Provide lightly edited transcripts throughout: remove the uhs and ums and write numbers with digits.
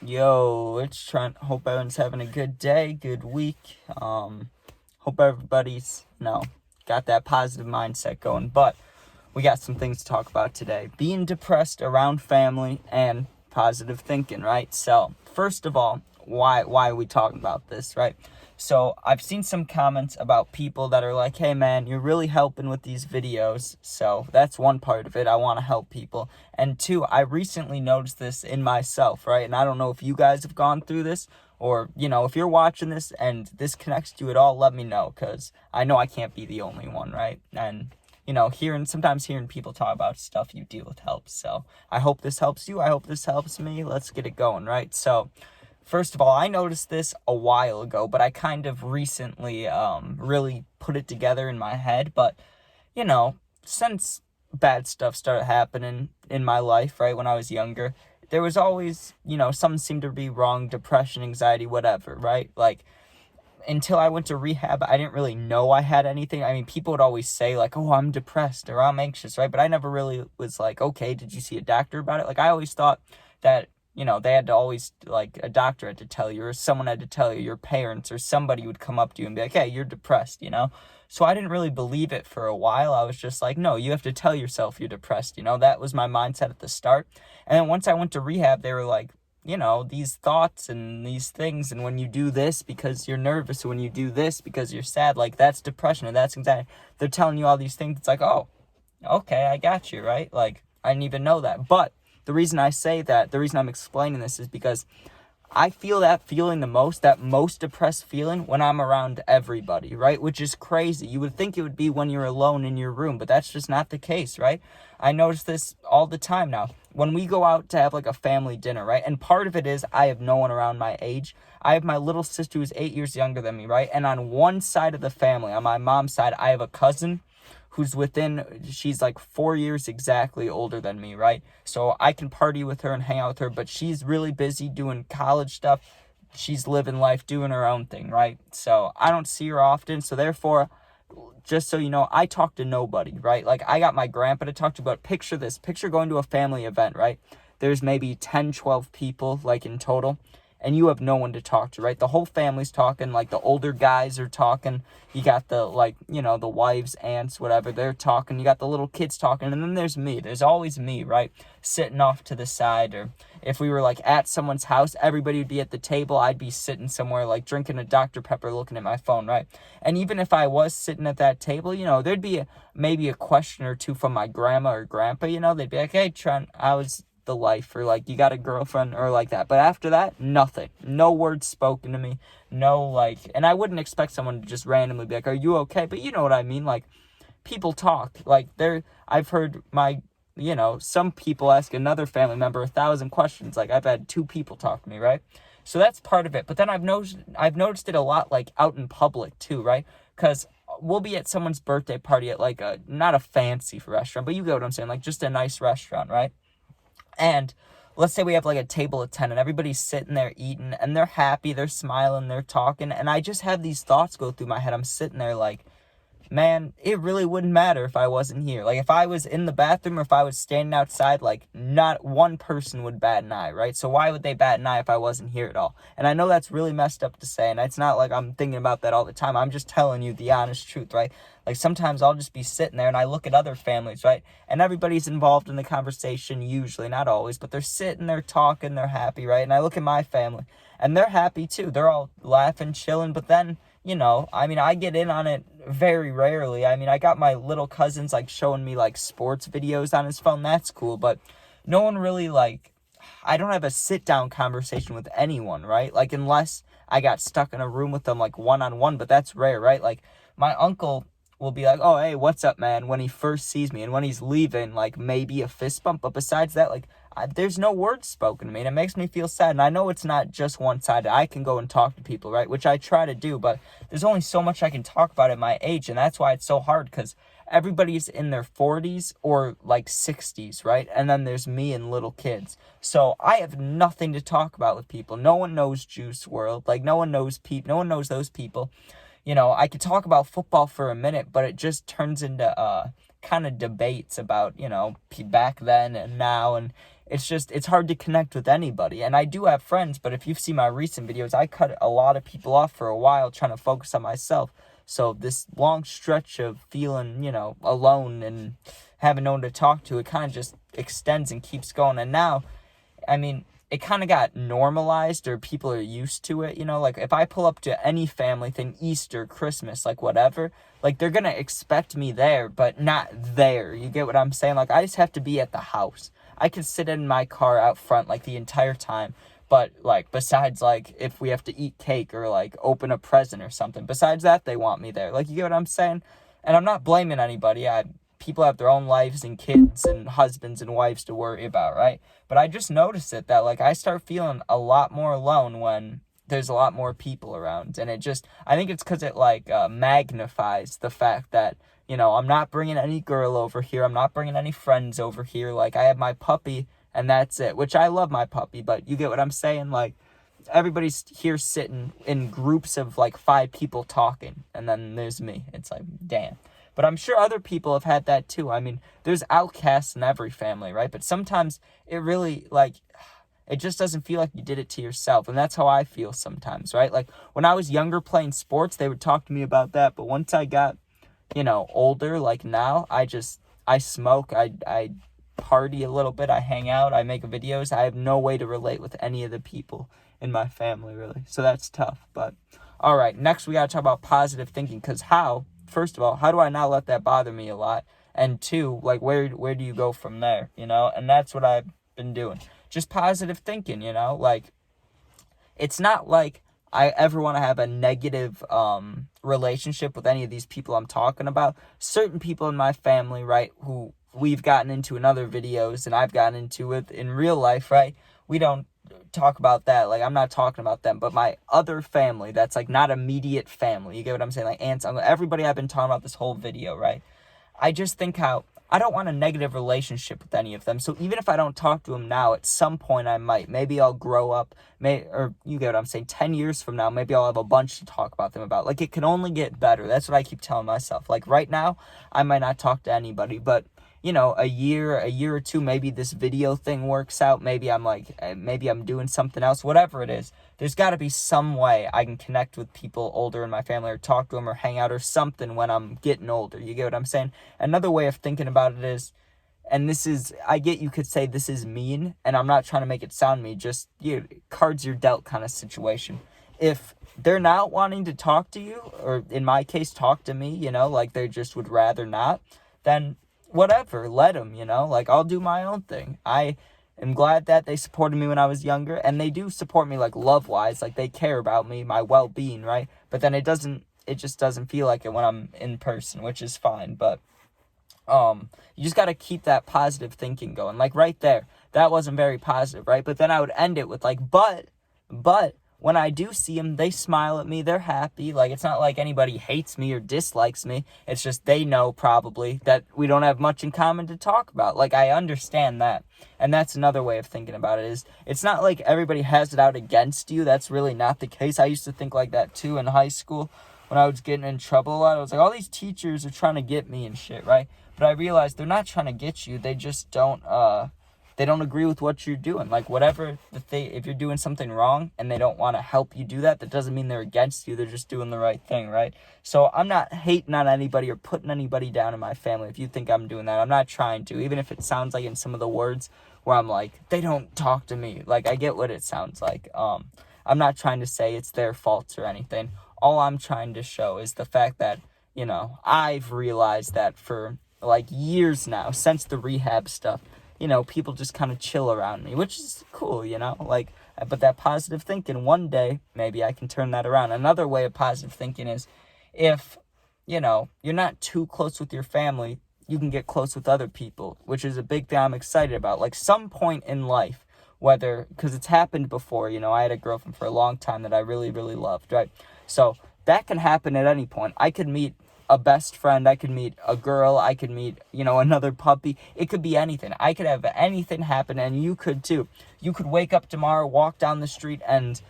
Yo, it's Trent. Hope everyone's having a good day, good week. Hope everybody's, got that positive mindset going. But we got some things to talk about today. Being depressed around family and positive thinking, right? So, first of all, why are we talking about this, right? So, I've seen some comments about people that are like, hey man, you're really helping with these videos. So, that's one part of it. I want to help people. And two, I recently noticed this in myself, right? And I don't know if you guys have gone through this or, if you're watching this and this connects to you at all, let me know because I know I can't be the only one, right? And sometimes hearing people talk about stuff you deal with helps. So I hope this helps you. I hope this helps me. Let's get it going, right? So first of all, I noticed this a while ago, but I kind of recently really put it together in my head. But, since bad stuff started happening in my life, right, when I was younger, there was always, something seemed to be wrong, depression, anxiety, whatever, right? Like, until I went to rehab, I didn't really know I had anything. I mean, people would always say, like, oh, I'm depressed or I'm anxious, right? But I never really was like, okay, did you see a doctor about it? Like, I always thought that, they had to always, like, a doctor had to tell you or someone had to tell you, your parents or somebody would come up to you and be like, hey, you're depressed. So I didn't really believe it for a while. I was just like, no, you have to tell yourself you're depressed. That was my mindset at the start. And then once I went to rehab, they were like, these thoughts and these things, and when you do this because you're nervous, or when you do this because you're sad, like, that's depression and that's anxiety. They're telling you all these things. It's like, oh, okay, I got you, right? Like, I didn't even know that. But the reason I say that, the reason I'm explaining this is because I feel that feeling the most, that most depressed feeling when I'm around everybody, right? Which is crazy. You would think it would be when you're alone in your room, but that's just not the case, right? I notice this all the time now. When we go out to have like a family dinner, right? And part of it is I have no one around my age. I have my little sister who's 8 years younger than me, right? And on one side of the family, on my mom's side, I have a cousin she's like 4 years exactly older than me, right? So I can party with her and hang out with her, but she's really busy doing college stuff. She's living life, doing her own thing, right? So I don't see her often. So therefore, just so you know, I talk to nobody, right? Like, I got my grandpa to talk to, but picture this. Picture going to a family event, right? There's maybe 10, 12 people, like, in total, and you have no one to talk to, right? The whole family's talking, like, the older guys are talking. You got the, like, the wives, aunts, whatever, they're talking. You got the little kids talking, and then there's me. There's always me, right? Sitting off to the side, or if we were, like, at someone's house, everybody would be at the table. I'd be sitting somewhere, like, drinking a Dr. Pepper, looking at my phone, right? And even if I was sitting at that table, there'd be maybe a question or two from my grandma or grandpa, they'd be like, hey, Trent, I was the life, or like, you got a girlfriend, or like that. But after that, nothing. No words spoken to me. No, like, and I wouldn't expect someone to just randomly be like, are you okay? But you know what I mean? Like, people talk. Like, I've heard some people ask another family member 1,000 questions. Like, I've had 2 people talk to me, right? So that's part of it. But then I've noticed it a lot, like, out in public too, right? Because we'll be at someone's birthday party at like not a fancy restaurant, but you get what I'm saying, like just a nice restaurant, right? And let's say we have like a table of 10 and everybody's sitting there eating and they're happy, they're smiling, they're talking. And I just have these thoughts go through my head. I'm sitting there like, man, it really wouldn't matter if I wasn't here. Like, if I was in the bathroom or if I was standing outside, like, not one person would bat an eye, right? So why would they bat an eye if I wasn't here at all? And I know that's really messed up to say, and it's not like I'm thinking about that all the time. I'm just telling you the honest truth, right? Like, sometimes I'll just be sitting there and I look at other families, right? And everybody's involved in the conversation, usually, not always, but they're sitting there talking, they're happy, right? And I look at my family and they're happy too. They're all laughing, chilling, but then, I get in on it very rarely. I got my little cousins, like, showing me, like, sports videos on his phone. That's cool, but no one really, like, I don't have a sit-down conversation with anyone, right? Like, unless I got stuck in a room with them, like, one-on-one, but that's rare, right? Like, my uncle will be like, oh, hey, what's up, man, when he first sees me, and when he's leaving, like, maybe a fist bump, but besides that, like, there's no words spoken to me, and it makes me feel sad, and I know it's not just one-sided. I can go and talk to people, right, which I try to do, but there's only so much I can talk about at my age, and that's why it's so hard, because everybody's in their 40s or, like, 60s, right, and then there's me and little kids, so I have nothing to talk about with people. No one knows Juice WRLD, like, no one knows those people. I could talk about football for a minute, but it just turns into kind of debates about, back then and now, and it's hard to connect with anybody. And I do have friends, but if you've seen my recent videos, I cut a lot of people off for a while trying to focus on myself. So this long stretch of feeling, alone and having no one to talk to, it kind of just extends and keeps going. And now, I mean, it kind of got normalized, or people are used to it, like if I pull up to any family thing, Easter, Christmas, like whatever, like they're going to expect me there, but not there. You get what I'm saying? Like I just have to be at the house. I can sit in my car out front like the entire time. But like, besides like if we have to eat cake or like open a present or something, besides that, they want me there. Like, you get what I'm saying? And I'm not blaming anybody. People have their own lives and kids and husbands and wives to worry about, right? But I just noticed it that like I start feeling a lot more alone when there's a lot more people around. And I think it's because it like magnifies the fact that, I'm not bringing any girl over here. I'm not bringing any friends over here. Like I have my puppy and that's it, which I love my puppy, but you get what I'm saying? Like everybody's here sitting in groups of like 5 people talking, and then there's me. It's like, damn. But I'm sure other people have had that too. I mean, there's outcasts in every family, right? But sometimes it really, like, it just doesn't feel like you did it to yourself. And that's how I feel sometimes, right? Like, when I was younger playing sports, they would talk to me about that. But once I got, older, like now, I smoke, I party a little bit, I hang out, I make videos. I have no way to relate with any of the people in my family, really. So that's tough. But, all right, next we got to talk about positive thinking, because first of all, how do I not let that bother me a lot? And 2, like, where do you go from there, And that's what I've been doing. Just positive thinking, Like, it's not like I ever want to have a negative relationship with any of these people I'm talking about. Certain people in my family, right, who we've gotten into in other videos and I've gotten into it in real life, right? We don't talk about that. Like, I'm not talking about them, but my other family that's like not immediate family, you get what I'm saying? Like aunts, uncle, everybody I've been talking about this whole video, right? I just think how I don't want a negative relationship with any of them. So even if I don't talk to them now, at some point I might. Maybe I'll grow up, or you get what I'm saying, 10 years from now, maybe I'll have a bunch to talk about them about. Like, it can only get better. That's what I keep telling myself. Like, right now, I might not talk to anybody, but a year or 2, maybe this video thing works out. Maybe I'm doing something else, whatever it is. There's got to be some way I can connect with people older in my family, or talk to them, or hang out or something when I'm getting older. You get what I'm saying? Another way of thinking about it is, and this is, you could say this is mean, and I'm not trying to make it sound mean, just cards you're dealt kind of situation. If they're not wanting to talk to you, or in my case, talk to me, like they just would rather not, then whatever, let them, like I'll do my own thing. I am glad that they supported me when I was younger, and they do support me like love-wise, like they care about me, my well-being, right? But then it just doesn't feel like it when I'm in person, which is fine. But you just got to keep that positive thinking going. Like right there, that wasn't very positive, right? But then I would end it with like, but when I do see them, they smile at me, they're happy. Like, it's not like anybody hates me or dislikes me. It's just they know probably that we don't have much in common to talk about. Like, I understand that. And that's another way of thinking about it, is it's not like everybody has it out against you. That's really not the case. I used to think like that too in high school when I was getting in trouble a lot. I was like, all these teachers are trying to get me and shit, right? But I realized they're not trying to get you. They just don't agree with what you're doing. Like, whatever, if you're doing something wrong and they don't want to help you do that, that doesn't mean they're against you. They're just doing the right thing, right? So I'm not hating on anybody or putting anybody down in my family. If you think I'm doing that, I'm not trying to. Even if it sounds like in some of the words where I'm like, they don't talk to me. Like, I get what it sounds like. I'm not trying to say it's their faults or anything. All I'm trying to show is the fact that, I've realized that for like years now, since the rehab stuff, people just kind of chill around me, which is cool, like, but that positive thinking, one day, maybe I can turn that around. Another way of positive thinking is, if, you're not too close with your family, you can get close with other people, which is a big thing I'm excited about. Like, some point in life, because it's happened before, I had a girlfriend for a long time that I really, really loved, right? So that can happen at any point. I could meet a best friend, I could meet a girl, I could meet, another puppy. It could be anything. I could have anything happen, and you could too. You could wake up tomorrow, walk down the street, and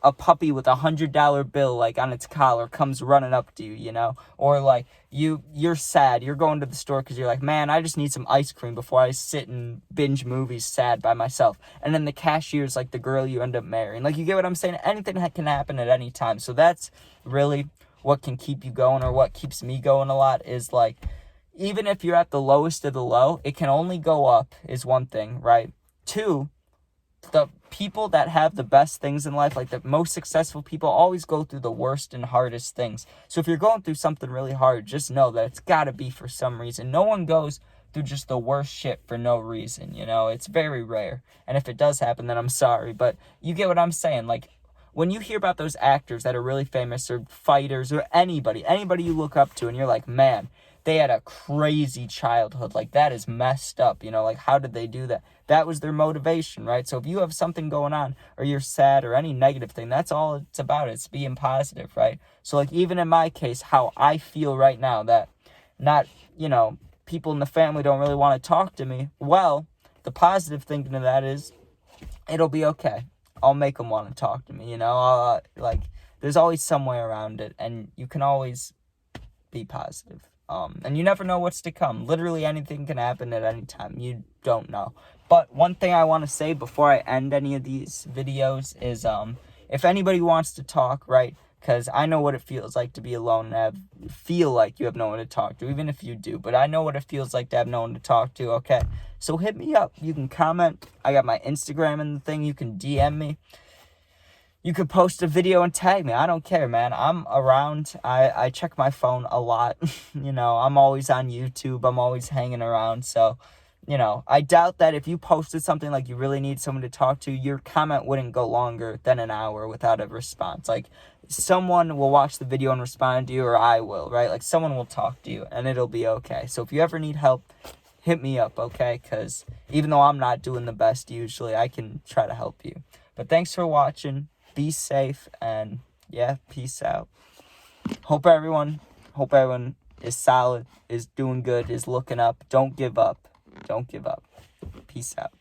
a puppy with $100 bill like on its collar comes running up to you, you know, or like you're sad, you're going to the store because you're like, man, I just need some ice cream before I sit and binge movies sad by myself, and then the cashier's like the girl you end up marrying. Like, you get what I'm saying? Anything can happen at any time. So that's really what can keep you going, or what keeps me going a lot, is like, even if you're at the lowest of the low, it can only go up, is one thing, right? Two, the people that have the best things in life, like the most successful people, always go through the worst and hardest things. So if you're going through something really hard, just know that it's got to be for some reason. No one goes through just the worst shit for no reason, you know? It's very rare. And if it does happen, then I'm sorry. But you get what I'm saying. Like, when you hear about those actors that are really famous, or fighters, or anybody you look up to, and you're like, man, they had a crazy childhood. Like, that is messed up, you know? Like, how did they do that? That was their motivation, right? So if you have something going on, or you're sad, or any negative thing, that's all it's about. It's being positive, right? So, like, even in my case, how I feel right now, that not, you know, people in the family don't really want to talk to me. Well, the positive thinking of that is, it'll be okay. I'll make them want to talk to me, you know? Like, there's always some way around it, and you can always be positive. And you never know what's to come. Literally anything can happen at any time. You don't know. But one thing I want to say before I end any of these videos is, if anybody wants to talk, right? Because I know what it feels like to be alone and feel like you have no one to talk to, even if you do. But I know what it feels like to have no one to talk to, okay? So hit me up. You can comment. I got my Instagram and the thing. You can DM me. You could post a video and tag me. I don't care, man. I'm around. I check my phone a lot. You know, I'm always on YouTube. I'm always hanging around. So, you know, I doubt that if you posted something like you really need someone to talk to, your comment wouldn't go longer than an hour without a response. Like, someone will watch the video and respond to you, or I will, right? Like, someone will talk to you, and it'll be okay. So if you ever need help, hit me up, okay? Because even though I'm not doing the best usually, I can try to help you. But thanks for watching. Be safe, and yeah, peace out. Hope everyone is solid, is doing good, is looking up. Don't give up. Don't give up. Peace out.